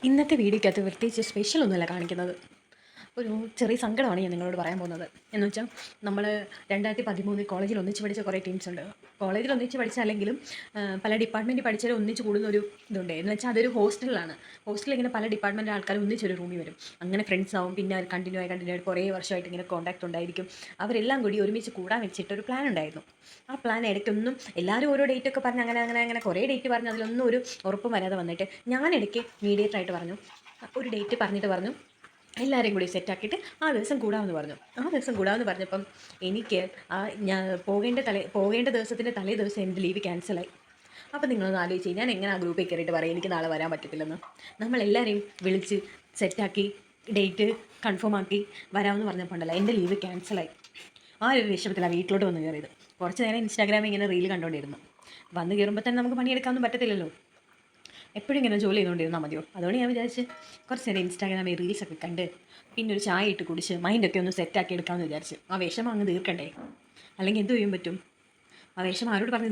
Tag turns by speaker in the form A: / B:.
A: ഇന്നത്തെ വീഡിയോയ്ക്കകത്ത് പ്രത്യേകിച്ച് സ്പെഷ്യലൊന്നുമല്ല കാണിക്കുന്നത്. ഒരു ചെറിയ സങ്കടമാണ് ഞാൻ നിങ്ങളോട് പറയാൻ പോകുന്നത്. എന്ന് വെച്ചാൽ നമ്മൾ 2013 കോളേജിൽ ഒന്നിച്ച് പഠിച്ച കുറേ ടീംസുണ്ട്. കോളേജിൽ ഒന്നിച്ച് പഠിച്ചാലെങ്കിലും പല ഡിപ്പാർട്ട്മെൻറ്റിൽ പഠിച്ചാൽ ഒന്നിച്ച് കൂടുന്നൊരു ഇതുണ്ട്. എന്ന് വെച്ചാൽ അതൊരു ഹോസ്റ്റലിലാണ്. ഹോസ്റ്റലിൽ ഇങ്ങനെ പല ഡിപ്പാർട്ട്മെൻറ്റ് ആൾക്കാർ ഒന്നിച്ചൊരു റൂമിൽ വരും. അങ്ങനെ ഫ്രണ്ട്സ് ആവും. പിന്നെ അത് കണ്ടിന്യൂ ആയി കുറേ വർഷമായിട്ട് ഇങ്ങനെ കോൺടാക്ട് ഉണ്ടായിരിക്കും. അവരെല്ലാം കൂടി ഒരുമിച്ച് കൂടാൻ വെച്ചിട്ടൊരു പ്ലാൻ ഉണ്ടായിരുന്നു. ആ പ്ലാൻ ഇടയ്ക്കൊന്നും എല്ലാവരും ഓരോ ഡേറ്റൊക്കെ പറഞ്ഞ് അങ്ങനെ കുറേ ഡേറ്റ് പറഞ്ഞ് അതിലൊന്നും ഒരു ഉറപ്പും വരാതെ വന്നിട്ട് ഞാൻ ഇടയ്ക്ക് മീഡിയേറ്ററായിട്ട് പറഞ്ഞു, ഒരു ഡേറ്റ് പറഞ്ഞു എല്ലാവരെയും കൂടി സെറ്റാക്കിയിട്ട് ആ ദിവസം കൂടാമെന്ന് പറഞ്ഞു. ആ ദിവസം കൂടാമെന്ന് പറഞ്ഞപ്പം എനിക്ക് ഞാൻ പോകേണ്ട ദിവസത്തിൻ്റെ തലേ ദിവസം എൻ്റെ ലീവ് ക്യാൻസലായി. അപ്പോൾ നിങ്ങളൊന്ന് ആലോചിച്ച് ഞാൻ എങ്ങനെ ആ ഗ്രൂപ്പിൽ കയറിയിട്ട് പറയും എനിക്ക് നാളെ വരാൻ പറ്റത്തില്ലെന്ന്. നമ്മളെല്ലാവരെയും വിളിച്ച് സെറ്റാക്കി ഡേറ്റ് കൺഫേം ആക്കി വരാമെന്ന് പറഞ്ഞപ്പോൾ ഉണ്ടല്ലോ എൻ്റെ ലീവ് ക്യാൻസലായി. ആ ഒരു വിഷമത്തിലാണ് വീട്ടിലോട്ട് വന്ന് കയറിയത്. കുറച്ച് നേരം ഇൻസ്റ്റാഗ്രാമിൽ ഇങ്ങനെ റീൽ കണ്ടുകൊണ്ടിരുന്നു. വന്ന് കയറുമ്പോൾ തന്നെ നമുക്ക് പണിയെടുക്കാനൊന്നും പറ്റത്തില്ലല്ലോ. എപ്പോഴും ഇങ്ങനെ ജോലി ചെയ്തുകൊണ്ടിരുന്നാൽ മതിയോ? അതുകൊണ്ട് ഞാൻ വിചാരിച്ച് കുറച്ച് നേരം ഇൻസ്റ്റാഗ്രാമിൽ റീൽസൊക്കെ കണ്ട് പിന്നെ ഒരു ചായ ഇട്ട് കുടിച്ച് മൈൻഡൊക്കെ ഒന്ന് സെറ്റാക്കി എടുക്കാമെന്ന് വിചാരിച്ച്. ആ വിഷമം അങ്ങ് തീർക്കണ്ടേ, അല്ലെങ്കിൽ എന്ത് ചെയ്യാൻ പറ്റും? ആ വിഷമം ആരോട് പറഞ്ഞ്